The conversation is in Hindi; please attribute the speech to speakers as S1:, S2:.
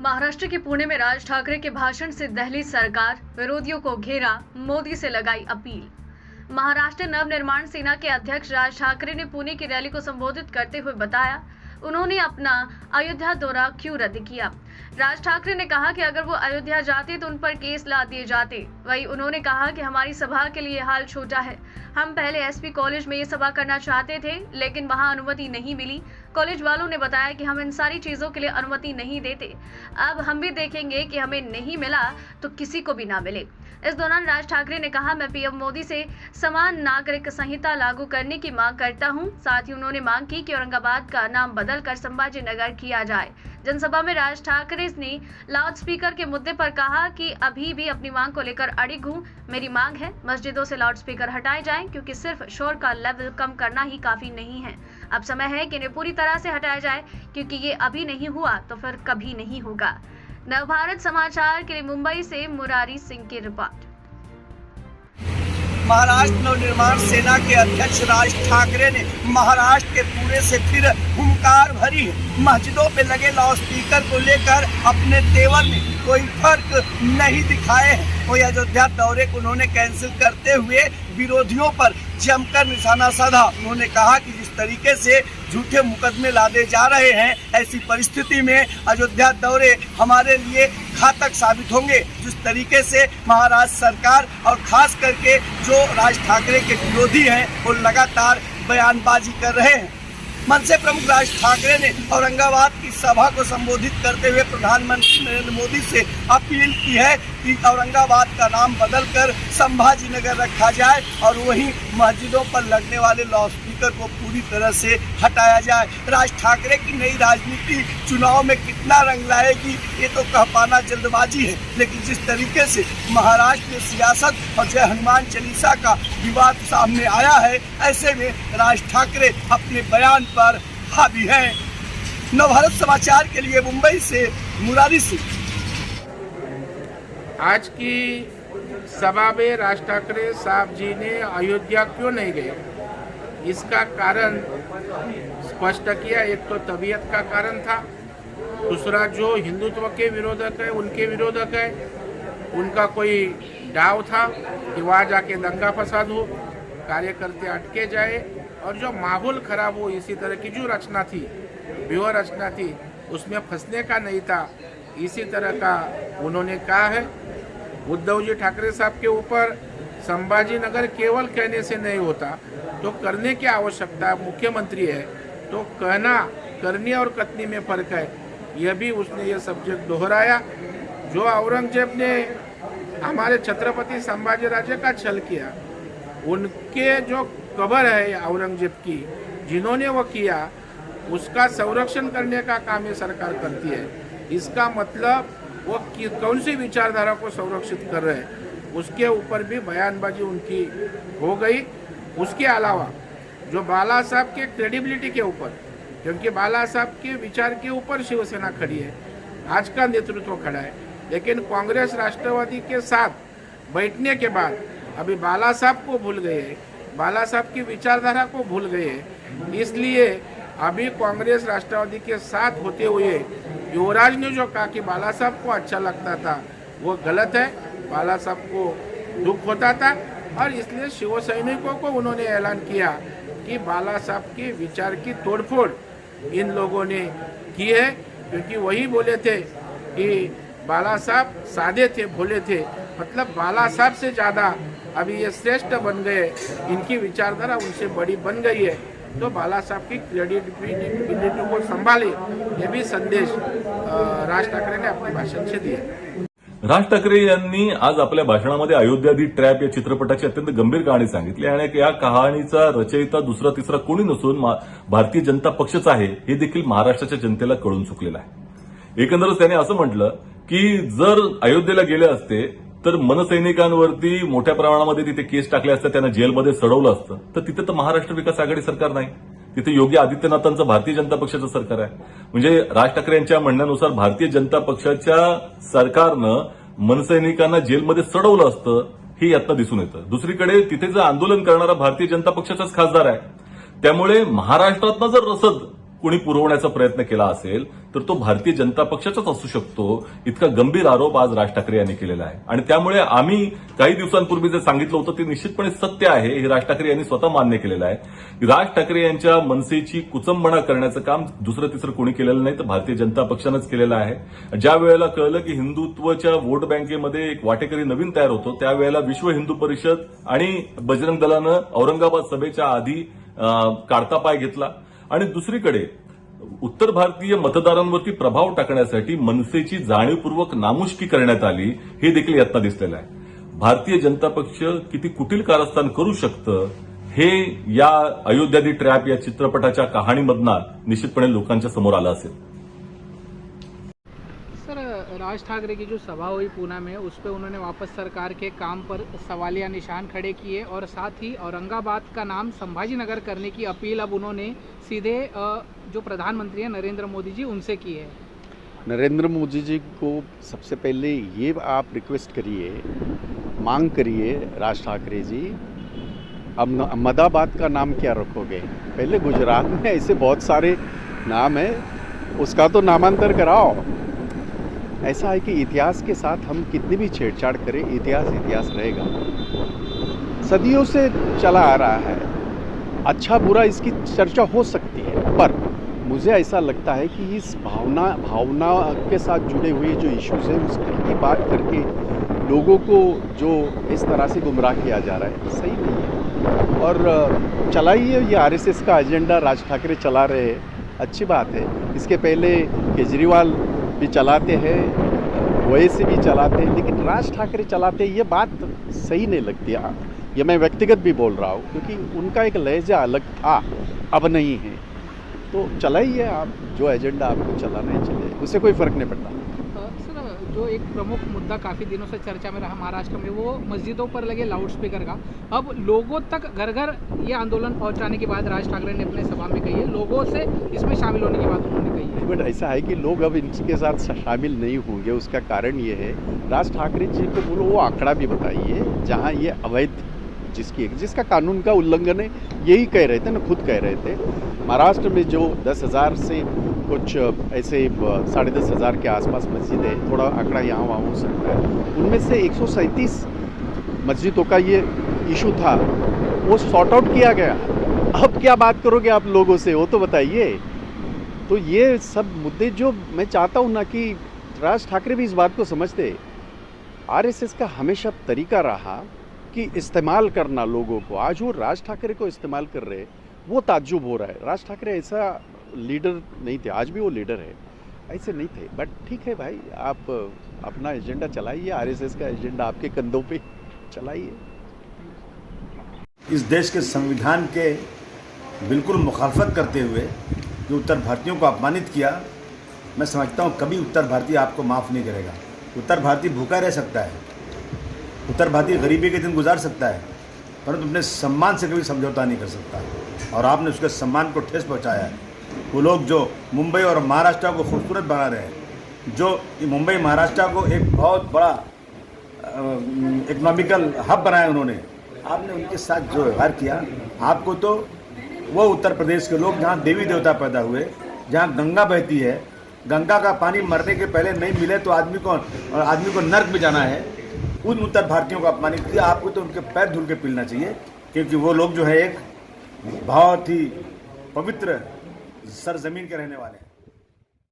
S1: महाराष्ट्र के पुणे में राज ठाकरे के भाषण से दहली सरकार, विरोधियों को घेरा, मोदी से लगाई अपील। महाराष्ट्र नवनिर्माण सेना के अध्यक्ष राज ठाकरे ने पुणे की रैली को संबोधित करते हुए बताया, उन्होंने अपना अयोध्या दौरा क्यों रद्द किया। राज ठाकरे ने कहा कि अगर वो अयोध्या जाते तो उन पर केस ला दिए जाते। वहीं उन्होंने कहा कि हमारी सभा के लिए हाल छोटा है। हम पहले एसपी कॉलेज में ये सभा करना चाहते थे, लेकिन वहां अनुमति नहीं मिली। कॉलेज वालों ने बताया कि हम इन सारी चीजों के लिए अनुमति नहीं देते। अब हम भी देखेंगे कि हमें नहीं मिला तो किसी को भी ना मिले। इस दौरान राज ठाकरे ने कहा, मैं पीएम मोदी से समान नागरिक संहिता लागू करने की मांग करता हूं। साथ ही उन्होंने मांग की कि औरंगाबाद का नाम बदलकर संभाजी नगर किया जाए। जनसभा में राज ठाकरे ने लाउडस्पीकर के मुद्दे पर कहा कि अभी भी अपनी मांग को लेकर अड़िग हूं। मेरी मांग है मस्जिदों से लाउडस्पीकर हटाए जाएं, क्योंकि सिर्फ शोर का लेवल कम करना ही काफी नहीं है। अब समय है कि इन्हें पूरी तरह से हटाया जाए, क्योंकि ये अभी नहीं हुआ तो फिर कभी नहीं होगा। नवभारत समाचार के लिए मुंबई से मुरारी सिंह की रिपोर्ट।
S2: महाराष्ट्र नवनिर्माण सेना के अध्यक्ष राज ठाकरे ने महाराष्ट्र के पुणे से फिर हुंकार भरी है। मस्जिदों पे लगे लाउडस्पीकर को लेकर अपने तेवर में कोई फर्क नहीं दिखाए हैं। वही अयोध्या दौरे को उन्होंने कैंसिल करते हुए विरोधियों पर जमकर निशाना साधा। उन्होंने कहा कि जिस तरीके से झूठे मुकदमे लादे जा रहे हैं, ऐसी परिस्थिति में अयोध्या दौरे हमारे लिए घातक साबित होंगे। जिस तरीके से महाराष्ट्र सरकार और खास करके जो राज ठाकरे के विरोधी हैं, वो लगातार बयानबाजी कर रहे हैं। मनसे प्रमुख राज ठाकरे ने औरंगाबाद की सभा को संबोधित करते हुए प्रधानमंत्री नरेंद्र मोदी से अपील की है कि औरंगाबाद का नाम बदलकर संभाजी नगर रखा जाए और वहीं मस्जिदों पर लगने वाले लाउडस्पीकर को पूरी तरह से हटाया जाए। राज ठाकरे की नई राजनीति चुनाव में कितना रंग लाएगी, ये तो कह पाना जल्दबाजी है, लेकिन जिस तरीके से महाराष्ट्र में सियासत और जय हनुमान चालीसा का विवाद सामने आया है, ऐसे में राज ठाकरे अपने बयान पर हावी हैं। नवभारत समाचार के लिए मुंबई से मुरारी सिंह।
S3: आज की सभा में राज ठाकरे साहब जी ने अयोध्या क्यों नहीं गए, इसका कारण स्पष्ट किया। एक तो तबीयत का कारण था, दूसरा जो हिंदुत्व के विरोधक है, उनके विरोधक है, उनका कोई डाव था कि वहाँ जाके दंगा फसाद हो, कार्यकर्ते अटके जाए और जो माहौल खराब हो। इसी तरह की जो रचना थी, व्यूह रचना थी, उसमें फंसने का नहीं था। इसी तरह का उन्होंने कहा है। उद्धव जी ठाकरे साहब के ऊपर संभाजी नगर केवल कहने से नहीं होता, तो करने की आवश्यकता। मुख्यमंत्री है तो कहना, करनी और कथनी में फर्क है। यह भी उसने ये सब्जेक्ट दोहराया। जो औरंगजेब ने हमारे छत्रपति संभाजी राजे का छल किया, उनके जो कब्र है औरंगजेब की, जिन्होंने वो किया, उसका संरक्षण करने का काम ये सरकार करती है। इसका मतलब वो कौन सी विचारधारा को संरक्षित कर रहे हैं, उसके ऊपर भी बयानबाजी उनकी हो गई। उसके अलावा जो बाला साहब के क्रेडिबिलिटी के ऊपर, क्योंकि बाला साहब के विचार के ऊपर शिवसेना खड़ी है, आज का नेतृत्व खड़ा है, लेकिन कांग्रेस राष्ट्रवादी के साथ बैठने के बाद अभी बाला साहब को भूल गए, बाला साहब की विचारधारा को भूल गए। इसलिए अभी कांग्रेस राष्ट्रवादी के साथ होते हुए युवराज ने जो कहा कि बाला साहब को अच्छा लगता था, वो गलत है। बाला साहब को दुख होता था और इसलिए शिव सैनिकों को उन्होंने ऐलान किया कि बाला साहब के विचार की तोड़फोड़ इन लोगों ने की है, क्योंकि वही बोले थे कि बाला साहब सादे थे, भोले थे। मतलब बाला साहब से ज़्यादा अभी ये श्रेष्ठ बन गए, इनकी विचारधारा उनसे बड़ी बन गई है। तो बाला साहब की क्रेडिबिलिटी को संभाले, ये भी संदेश राज ठाकरे ने अपने भाषण से दिया।
S4: राज ठाकरे यांनी आज आपल्या भाषणामध्ये अयोध्या दी ट्रॅप या चित्रपटाची अत्यंत गंभीर कहाणी सांगितली आणि या कहाणीचा रचयिता दुसरा तिसरा कोणी नसून भारतीय जनता पक्षच आहे, हे देखील महाराष्ट्राच्या जनतेला कळून चुकलेलं आहे। एकंदरच त्याने असं म्हटलं की जर अयोध्येला गेले असते तर मनसैनिकांवरती मोठ्या प्रमाणामध्ये तिथे केस टाकले असते, त्यांना जेलमध्ये सडवलं असतं, तर तिथे तर महाराष्ट्र विकास आघाडी सरकार नाही, तिथे योगी आदित्यनाथांचं भारतीय जनता पक्षाचं सरकार आहे। म्हणजे राज ठाकरे यांच्या म्हणण्यानुसार भारतीय जनता पक्षाच्या सरकारनं मनसैनिकांना जेलमध्ये सडवलं असतं, हे यातनं दिसून येतं। दुसरीकडे तिथे जे आंदोलन करणारा भारतीय जनता पक्षाचाच खासदार आहे, त्यामुळे महाराष्ट्रातनं जर रसद कोणी पुरवण्याचा प्रयत्न केला असेल तर तो भारतीय जनता पक्षाचाच असू शकतो, इतका गंभीर आरोप आज राज ठाकरे यांनी केलेला आहे. आणि त्यामुळे आम्ही काही दिवसांपूर्वी जे सांगितलं होतं ते निश्चितपणे सत्य आहे, हे राज ठाकरे यांनी स्वतः मान्य केलेलं आहे. राज ठाकरे यांच्या मनसेची कुचंबणा करण्याचं काम दुसरं तिसरं कोणी केलेलं नाही, तर भारतीय जनता पक्षानंच केलेलं आहे. ज्या वेळेला कळलं की हिंदुत्वाच्या वोट बँकेमध्ये एक वाटेकरी नवीन तयार होतो, त्यावेळेला विश्व हिंदू परिषद आणि बजरंग दलानं औरंगाबाद सभेच्या आधी काढता पाय घेतला. आणि दुसरीकडे उत्तर भारतीय मतदारांवरती प्रभाव टाकण्यासाठी मनसेची जाणीवपूर्वक नामुष्की करण्यात आली, हे देखील यातनं दिसलेलं आहे. भारतीय जनता पक्ष किती कुटील कारस्थान करू शकतं हे या अयोध्या दी ट्रॅप या चित्रपटाच्या कहाणीमधनं निश्चितपणे लोकांच्या समोर आलं असेल.
S5: सर, राज ठाकरे की जो सभा हुई पूना में, उस पर उन्होंने वापस सरकार के काम पर सवालिया निशान खड़े किए और साथ ही औरंगाबाद का नाम संभाजी नगर करने की अपील अब उन्होंने सीधे जो प्रधानमंत्री हैं नरेंद्र मोदी जी उनसे की है.
S6: नरेंद्र मोदी जी को सबसे पहले ये आप रिक्वेस्ट करिए, मांग करिए राज ठाकरे जी, अहमदाबाद का नाम क्या रखोगे? पहले गुजरात में ऐसे बहुत सारे नाम है, उसका तो नामांतर कराओ. ऐसा है कि इतिहास के साथ हम कितनी भी छेड़छाड़ करें, इतिहास इतिहास रहेगा. सदियों से चला आ रहा है. अच्छा बुरा इसकी चर्चा हो सकती है, पर मुझे ऐसा लगता है कि इस भावना के साथ जुड़े हुए जो इश्यूज हैं उसकी बात करके लोगों को जो इस तरह से गुमराह किया जा रहा है, सही नहीं है. और चलाइए, ये आरएसएस का एजेंडा राज ठाकरे चला रहे हैं, अच्छी बात है. इसके पहले केजरीवाल भी चलाते हैं, ओवैसी भी चलाते हैं, लेकिन राज ठाकरे चलाते हैं, ये बात सही नहीं लगती. ये मैं व्यक्तिगत भी बोल रहा हूँ, क्योंकि उनका एक लहजा अलग था, अब नहीं है. तो चलाइए आप, जो एजेंडा आपको चलाना है चलिए, उससे कोई फ़र्क नहीं पड़ता.
S5: सर, जो एक प्रमुख मुद्दा काफ़ी दिनों से चर्चा में रहा महाराष्ट्र में, वो मस्जिदों पर लगे लाउडस्पीकर का. अब लोगों तक घर घर ये आंदोलन पहुंचाने की बात राज ठाकरे ने अपने सभा में कही है, लोगों से इसमें शामिल होने की बात उन्होंने कही है.
S6: बट ऐसा है कि लोग अब इनके साथ शामिल नहीं होंगे. उसका कारण ये है, राज ठाकरे जी को बोलो वो आंकड़ा भी बताइए जहाँ ये अवैध जिसका कानून का उल्लंघन है, यही कह रहे थे ना, खुद कह रहे थे. महाराष्ट्र में जो 10,000 से कुछ ऐसे 10,500 के आसपास मस्जिद है, थोड़ा आंकड़ा यहाँ वहाँ हो सकता है, उनमें से 137 मस्जिदों का ये इशू था, वो सॉर्ट आउट किया गया. अब क्या बात करोगे आप लोगों से, वो तो बताइए. तो ये सब मुद्दे जो मैं चाहता हूँ ना कि राज ठाकरे भी इस बात को समझते. आरएसएस का हमेशा तरीका रहा कि इस्तेमाल करना लोगों को. आज वो राज ठाकरे को इस्तेमाल कर रहे, वो ताज्जुब हो रहा है. राज ठाकरे ऐसा लीडर नहीं थे, आज भी वो लीडर है, ऐसे नहीं थे. बट ठीक है भाई, आप अपना एजेंडा चलाइए, आरएसएस का एजेंडा आपके कंधों पे चलाइए.
S7: इस देश के संविधान के बिल्कुल मुखालफत करते हुए जो उत्तर भारतीयों को अपमानित किया, मैं समझता हूँ कभी उत्तर भारतीय आपको माफ़ नहीं करेगा. उत्तर भारतीय भूखा रह सकता है, उत्तर भारतीय गरीबी के दिन गुजार सकता है, परंतु अपने सम्मान से कभी समझौता नहीं कर सकता. और आपने उसके सम्मान को ठेस पहुंचाया है. वो लोग जो मुंबई और महाराष्ट्र को खूबसूरत बना रहे हैं, जो मुंबई महाराष्ट्र को एक बहुत बड़ा इकोनॉमिकल हब बनाया उन्होंने, आपने उनके साथ जो व्यवहार किया, आपको तो वो उत्तर प्रदेश के लोग जहाँ देवी देवता पैदा हुए, जहाँ गंगा बहती है, गंगा का पानी मरने के पहले नहीं मिले तो आदमी को नर्क भी जाना है, उन उत्तर भारतीयों को अपमानित किया. आपको तो उनके पैर धुल के पीलना चाहिए, क्योंकि वो लोग जो है एक बहुत ही पवित्र सरजमीन के रहने वाले हैं.